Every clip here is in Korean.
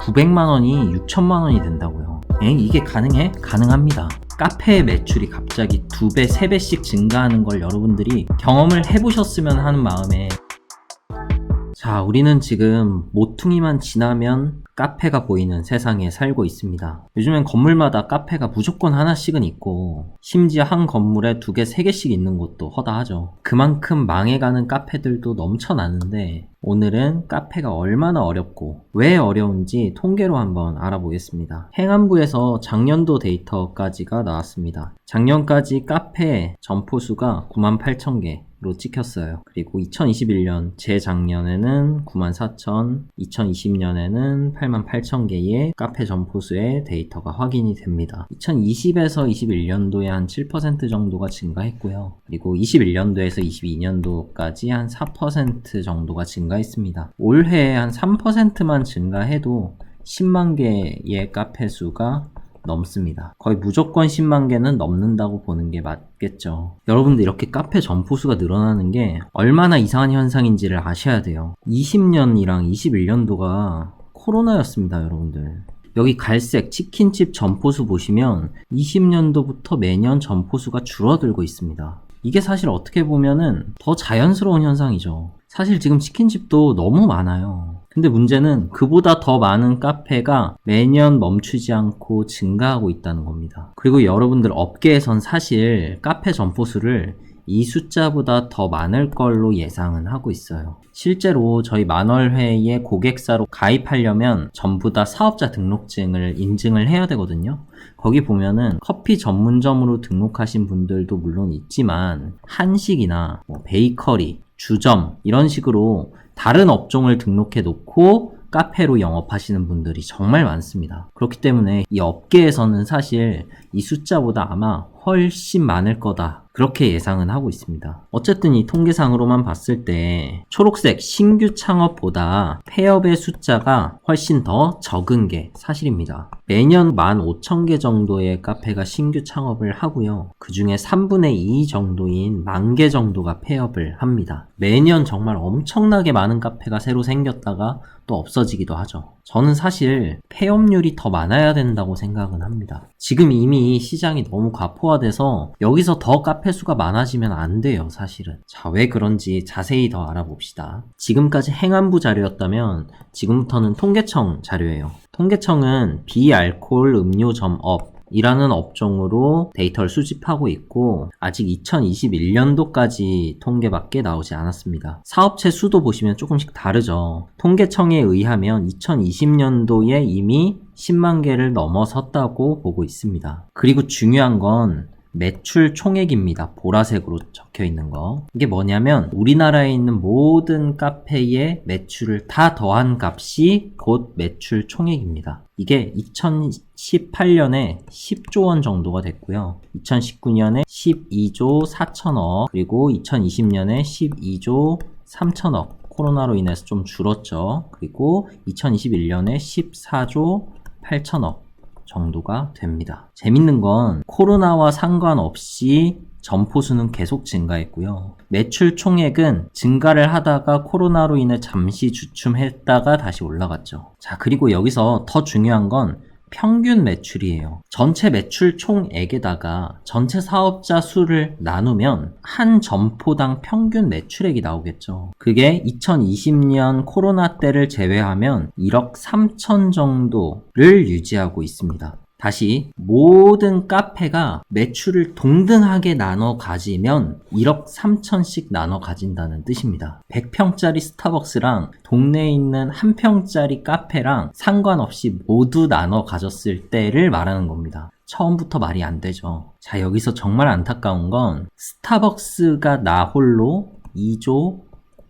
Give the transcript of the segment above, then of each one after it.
900만 원이 6천만 원이 된다고요. 이게 가능해? 가능합니다. 카페의 매출이 갑자기 2배, 3배씩 증가하는 걸 여러분들이 경험을 해보셨으면 하는 마음에, 자, 우리는 지금 모퉁이만 지나면 카페가 보이는 세상에 살고 있습니다. 요즘엔 건물마다 카페가 무조건 하나씩은 있고, 심지어 한 건물에 2개, 3개씩 있는 곳도 허다하죠. 그만큼 망해가는 카페들도 넘쳐나는데, 오늘은 카페가 얼마나 어렵고 왜 어려운지 통계로 한번 알아보겠습니다. 행안부에서 작년도 데이터까지가 나왔습니다. 작년까지 카페 점포수가 98,000개로 찍혔어요. 그리고 2021년 재작년에는 94,000, 2020년에는 88,000개의 카페 점포수의 데이터가 확인이 됩니다. 2020에서 21년도에 한 7% 정도가 증가했고요. 그리고 21년도에서 22년도까지 한 4% 정도가 증가했습니다. 올해 한 3%만 증가해도 10만 개의 카페 수가 넘습니다. 거의 무조건 10만 개는 넘는다고 보는 게 맞겠죠. 여러분들 이렇게 카페 점포수가 늘어나는 게 얼마나 이상한 현상인지를 아셔야 돼요. 20년이랑 21년도가 코로나였습니다, 여러분들. 여기 갈색 치킨집 점포수 보시면 20년도부터 매년 점포수가 줄어들고 있습니다. 이게 사실 어떻게 보면은 더 자연스러운 현상이죠. 사실 지금 치킨집도 너무 많아요. 근데 문제는 그보다 더 많은 카페가 매년 멈추지 않고 증가하고 있다는 겁니다. 그리고 여러분들 업계에선 사실 카페 점포수를 이 숫자보다 더 많을 걸로 예상은 하고 있어요. 실제로 저희 만월회의 고객사로 가입하려면 전부 다 사업자 등록증을 인증을 해야 되거든요. 거기 보면은 커피 전문점으로 등록하신 분들도 물론 있지만 한식이나 베이커리, 주점 이런 식으로 다른 업종을 등록해 놓고 카페로 영업하시는 분들이 정말 많습니다. 그렇기 때문에 이 업계에서는 사실 이 숫자보다 아마 훨씬 많을 거다, 그렇게 예상은 하고 있습니다. 어쨌든 이 통계상으로만 봤을 때 초록색 신규 창업보다 폐업의 숫자가 훨씬 더 적은 게 사실입니다. 매년 15,000개 정도의 카페가 신규 창업을 하고요. 그 중에 3분의 2 정도인 10,000개 정도가 폐업을 합니다. 매년 정말 엄청나게 많은 카페가 새로 생겼다가 또 없어지기도 하죠. 저는 사실 폐업률이 더 많아야 된다고 생각은 합니다. 지금 이미 시장이 너무 과포화돼서 여기서 더 카페 수가 많아지면 안 돼요, 사실은. 자, 왜 그런지 자세히 더 알아봅시다. 지금까지 행안부 자료였다면 지금부터는 통계청 자료예요. 통계청은 비알코올 음료점업 이라는 업종으로 데이터를 수집하고 있고 아직 2021년도까지 통계밖에 나오지 않았습니다. 사업체 수도 보시면 조금씩 다르죠. 통계청에 의하면 2020년도에 이미 10만 개를 넘어섰다고 보고 있습니다. 그리고 중요한 건 매출 총액입니다. 보라색으로 적혀 있는 거. 이게 뭐냐면 우리나라에 있는 모든 카페의 매출을 다 더한 값이 곧 매출 총액입니다. 이게 2018년에 10조 원 정도가 됐고요. 2019년에 12조 4천억, 그리고 2020년에 12조 3천억. 코로나로 인해서 좀 줄었죠. 그리고 2021년에 14조 8천억. 정도가 됩니다. 재밌는 건 코로나와 상관없이 점포수는 계속 증가했고요. 매출 총액은 증가를 하다가 코로나로 인해 잠시 주춤했다가 다시 올라갔죠. 자, 그리고 여기서 더 중요한 건 평균 매출이에요. 전체 매출 총액에다가 전체 사업자 수를 나누면 한 점포당 평균 매출액이 나오겠죠. 그게 2020년 코로나 때를 제외하면 1억 3천 정도를 유지하고 있습니다. 다시 모든 카페가 매출을 동등하게 나눠 가지면 1억 3천씩 나눠 가진다는 뜻입니다. 100평짜리 스타벅스랑 동네에 있는 1평짜리 카페랑 상관없이 모두 나눠 가졌을 때를 말하는 겁니다. 처음부터 말이 안 되죠. 자, 여기서 정말 안타까운 건 스타벅스가 나 홀로 2조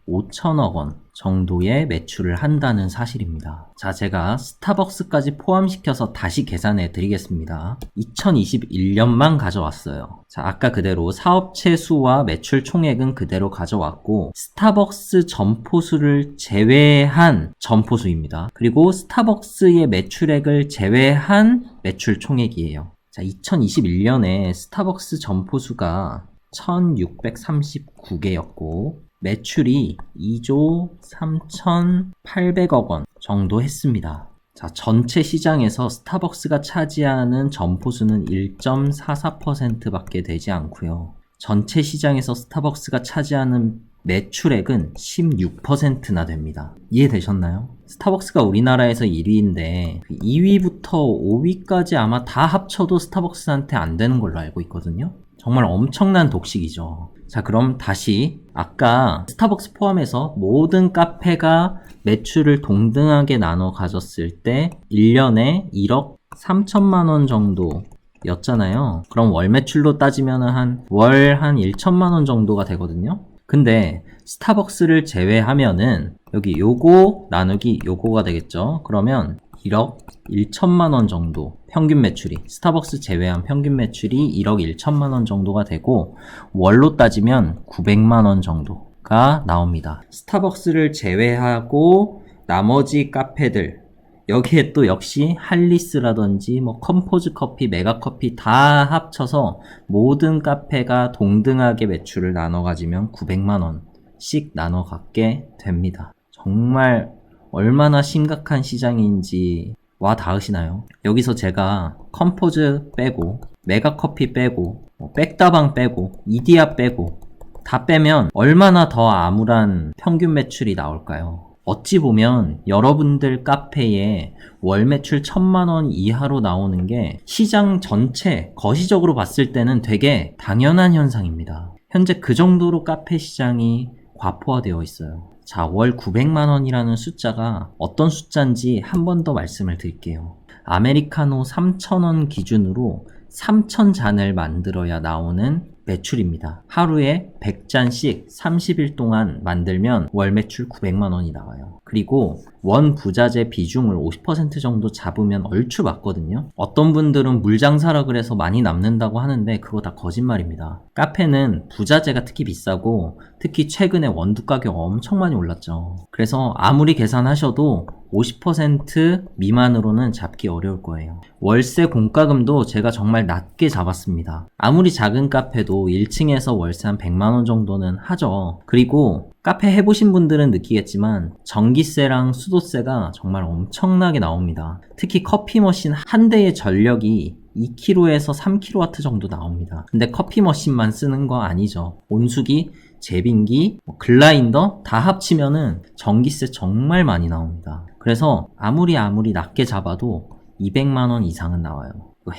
5천억 원 정도의 매출을 한다는 사실입니다. 자, 제가 스타벅스까지 포함시켜서 다시 계산해 드리겠습니다. 2021년만 가져왔어요. 자, 아까 그대로 사업체 수와 매출 총액은 그대로 가져왔고 스타벅스 점포수를 제외한 점포수입니다. 그리고 스타벅스의 매출액을 제외한 매출 총액이에요. 자, 2021년에 스타벅스 점포수가 1639개였고 매출이 2조 3,800억 원 정도 했습니다. 자, 전체 시장에서 스타벅스가 차지하는 점포수는 1.44%밖에 되지 않고요. 전체 시장에서 스타벅스가 차지하는 매출액은 16%나 됩니다. 이해되셨나요? 스타벅스가 우리나라에서 1위인데 2위부터 5위까지 아마 다 합쳐도 스타벅스한테 안 되는 걸로 알고 있거든요. 정말 엄청난 독식이죠. 자, 그럼 다시 아까 스타벅스 포함해서 모든 카페가 매출을 동등하게 나눠 가졌을 때 1년에 1억 3천만 원 정도 였잖아요. 그럼 월 매출로 따지면 월 한 1천만 원 정도가 되거든요. 근데 스타벅스를 제외하면은 여기 요거 나누기 요거가 되겠죠. 그러면 1억 1천만 원 정도 평균 매출이, 스타벅스 제외한 평균 매출이 1억 1천만 원 정도가 되고 월로 따지면 900만 원 정도가 나옵니다. 스타벅스를 제외하고 나머지 카페들, 여기에 또 역시 할리스라든지 뭐 컴포즈 커피, 메가 커피 다 합쳐서 모든 카페가 동등하게 매출을 나눠 가지면 900만 원씩 나눠 갖게 됩니다. 정말 얼마나 심각한 시장인지 와 닿으시나요? 여기서 제가 컴포즈 빼고 메가 커피 빼고 백다방 빼고 이디야 빼고 다 빼면 얼마나 더 암울한 평균 매출이 나올까요? 어찌 보면 여러분들 카페에 월 매출 1,000만 원 이하로 나오는 게 시장 전체 거시적으로 봤을 때는 되게 당연한 현상입니다. 현재 그 정도로 카페 시장이 과포화되어 있어요. 자, 월 900만 원이라는 숫자가 어떤 숫자인지 한 번 더 말씀을 드릴게요. 아메리카노 3,000원 기준으로 3,000잔을 만들어야 나오는 매출입니다. 하루에 100잔씩 30일 동안 만들면 월 매출 900만 원이 나와요. 그리고 원 부자재 비중을 50% 정도 잡으면 얼추 맞거든요. 어떤 분들은 물장사라 그래서 많이 남는다고 하는데 그거 다 거짓말입니다. 카페는 부자재가 특히 비싸고 특히 최근에 원두 가격 엄청 많이 올랐죠. 그래서 아무리 계산하셔도 50% 미만으로는 잡기 어려울 거예요. 월세 공과금도 제가 정말 낮게 잡았습니다. 아무리 작은 카페도 1층에서 월세 한 100만 원 정도는 하죠. 그리고 카페 해보신 분들은 느끼겠지만 전기세랑 수도세가 정말 엄청나게 나옵니다. 특히 커피 머신 한 대의 전력이 2kW에서 3kW 정도 나옵니다. 근데 커피 머신만 쓰는 거 아니죠. 온수기, 제빙기, 글라인더 다 합치면은 전기세 정말 많이 나옵니다. 그래서 아무리 낮게 잡아도 200만 원 이상은 나와요.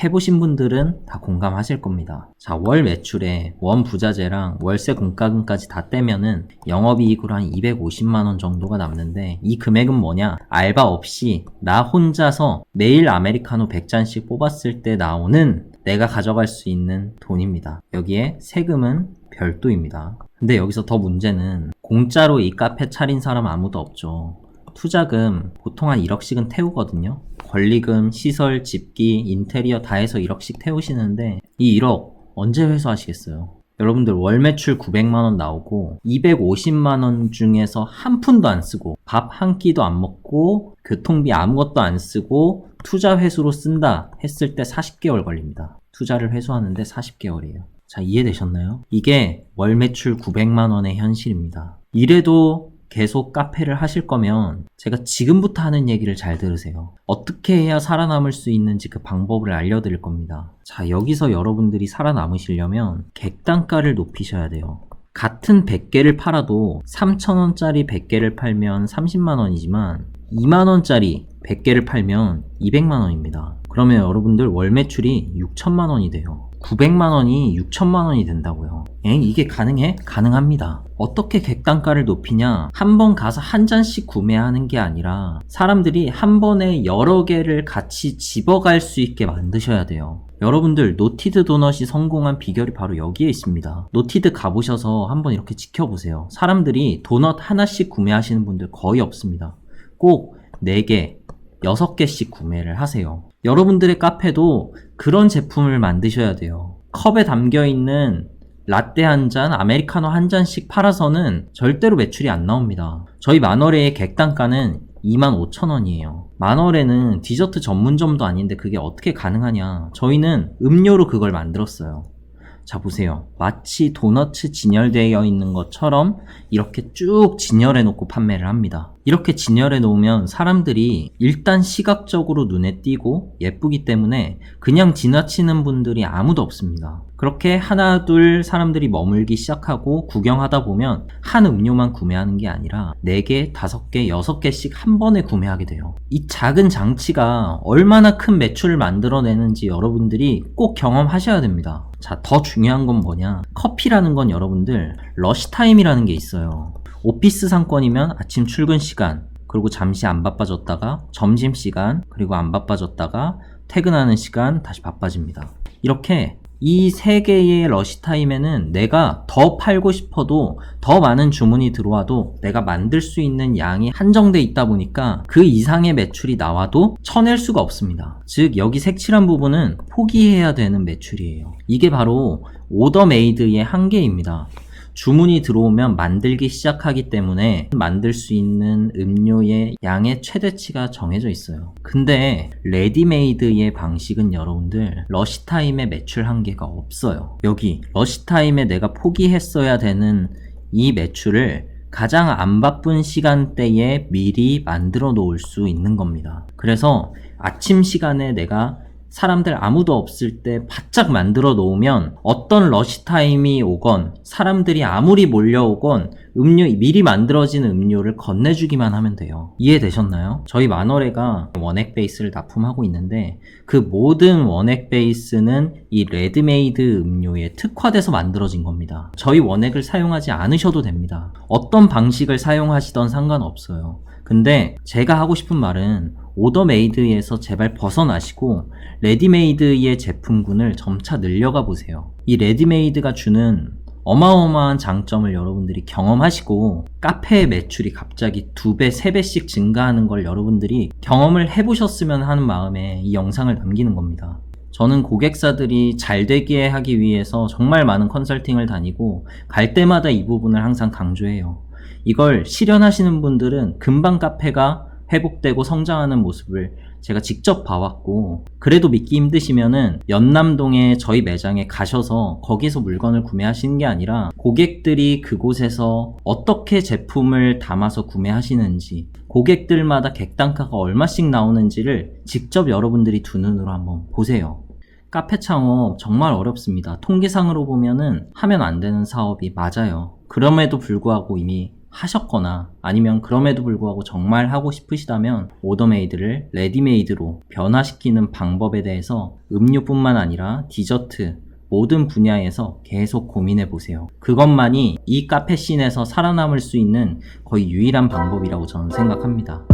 해보신 분들은 다 공감하실 겁니다. 자, 월 매출에 원 부자재랑 월세 공과금까지 다 떼면은 영업이익으로 한 250만 원 정도가 남는데 이 금액은 뭐냐? 알바 없이 나 혼자서 매일 아메리카노 100잔씩 뽑았을 때 나오는 내가 가져갈 수 있는 돈입니다. 여기에 세금은 별도입니다. 근데 여기서 더 문제는 공짜로 이 카페 차린 사람 아무도 없죠. 투자금 보통 한 1억씩은 태우거든요. 권리금, 시설, 집기, 인테리어 다 해서 1억씩 태우시는데 이 1억 언제 회수하시겠어요? 여러분들 월 매출 900만원 나오고 250만원 중에서 한 푼도 안 쓰고 밥 한 끼도 안 먹고 교통비 아무것도 안 쓰고 투자 회수로 쓴다 했을 때 40개월 걸립니다. 투자를 회수하는데 40개월이에요. 자, 이해되셨나요? 이게 월 매출 900만원의 현실입니다. 이래도 계속 카페를 하실 거면 제가 지금부터 하는 얘기를 잘 들으세요. 어떻게 해야 살아남을 수 있는지 그 방법을 알려드릴 겁니다. 자, 여기서 여러분들이 살아남으시려면 객단가를 높이셔야 돼요. 같은 100개를 팔아도 3,000원짜리 100개를 팔면 30만원이지만 2만원짜리 100개를 팔면 200만원입니다. 그러면 여러분들 월 매출이 6천만원이 돼요. 900만원이 6천만원이 된다고요. 이게 가능해? 가능합니다. 어떻게 객단가를 높이냐? 한 번 가서 한 잔씩 구매하는 게 아니라 사람들이 한 번에 여러 개를 같이 집어갈 수 있게 만드셔야 돼요. 여러분들 노티드 도넛이 성공한 비결이 바로 여기에 있습니다. 노티드 가보셔서 한번 이렇게 지켜보세요. 사람들이 도넛 하나씩 구매하시는 분들 거의 없습니다. 꼭 4개, 6개씩 구매를 하세요. 여러분들의 카페도 그런 제품을 만드셔야 돼요. 컵에 담겨있는 라떼 한 잔, 아메리카노 한 잔씩 팔아서는 절대로 매출이 안 나옵니다. 저희 만월에의 객단가는 25,000원이에요. 만월에는 디저트 전문점도 아닌데 그게 어떻게 가능하냐. 저희는 음료로 그걸 만들었어요. 자, 보세요. 마치 도너츠 진열되어 있는 것처럼 이렇게 쭉 진열해 놓고 판매를 합니다. 이렇게 진열해 놓으면 사람들이 일단 시각적으로 눈에 띄고 예쁘기 때문에 그냥 지나치는 분들이 아무도 없습니다. 그렇게 하나 둘 사람들이 머물기 시작하고 구경하다 보면 한 음료만 구매하는 게 아니라 4개, 5개, 6개씩 한 번에 구매하게 돼요. 이 작은 장치가 얼마나 큰 매출을 만들어내는지 여러분들이 꼭 경험하셔야 됩니다. 자, 더 중요한 건 뭐냐? 커피라는 건 여러분들 러시타임이라는 게 있어요. 오피스 상권이면 아침 출근 시간, 그리고 잠시 안 바빠졌다가 점심시간, 그리고 안 바빠졌다가 퇴근하는 시간 다시 바빠집니다. 이렇게 이 3개의 러시타임에는 내가 더 팔고 싶어도 더 많은 주문이 들어와도 내가 만들 수 있는 양이 한정돼 있다 보니까 그 이상의 매출이 나와도 쳐낼 수가 없습니다. 즉 여기 색칠한 부분은 포기해야 되는 매출이에요. 이게 바로 오더 메이드의 한계입니다. 주문이 들어오면 만들기 시작하기 때문에 만들 수 있는 음료의 양의 최대치가 정해져 있어요. 근데 레디메이드의 방식은 여러분들 러시타임의 매출 한계가 없어요. 여기 러시타임에 내가 포기했어야 되는 이 매출을 가장 안 바쁜 시간대에 미리 만들어 놓을 수 있는 겁니다. 그래서 아침 시간에 내가 사람들 아무도 없을 때 바짝 만들어 놓으면 어떤 러시타임이 오건 사람들이 아무리 몰려오건 미리 만들어진 음료를 건네주기만 하면 돼요. 이해되셨나요? 저희 만월에가 원액 베이스를 납품하고 있는데 그 모든 원액 베이스는 이 레드메이드 음료에 특화돼서 만들어진 겁니다. 저희 원액을 사용하지 않으셔도 됩니다. 어떤 방식을 사용하시던 상관없어요. 근데 제가 하고 싶은 말은 오더메이드에서 제발 벗어나시고 레디메이드의 제품군을 점차 늘려가 보세요. 이 레디메이드가 주는 어마어마한 장점을 여러분들이 경험하시고 카페의 매출이 갑자기 2배, 3배씩 증가하는 걸 여러분들이 경험을 해보셨으면 하는 마음에 이 영상을 남기는 겁니다. 저는 고객사들이 잘 되게 하기 위해서 정말 많은 컨설팅을 다니고 갈 때마다 이 부분을 항상 강조해요. 이걸 실현하시는 분들은 금방 카페가 회복되고 성장하는 모습을 제가 직접 봐왔고, 그래도 믿기 힘드시면은 연남동에 저희 매장에 가셔서 거기서 물건을 구매하시는 게 아니라 고객들이 그곳에서 어떻게 제품을 담아서 구매하시는지, 고객들마다 객단가가 얼마씩 나오는지를 직접 여러분들이 두 눈으로 한번 보세요. 카페 창업 정말 어렵습니다. 통계상으로 보면은 하면 안 되는 사업이 맞아요. 그럼에도 불구하고 이미 하셨거나 아니면 그럼에도 불구하고 정말 하고 싶으시다면 오더메이드를 레디메이드로 변화시키는 방법에 대해서 음료뿐만 아니라 디저트 모든 분야에서 계속 고민해 보세요. 그것만이 이 카페 씬에서 살아남을 수 있는 거의 유일한 방법이라고 저는 생각합니다.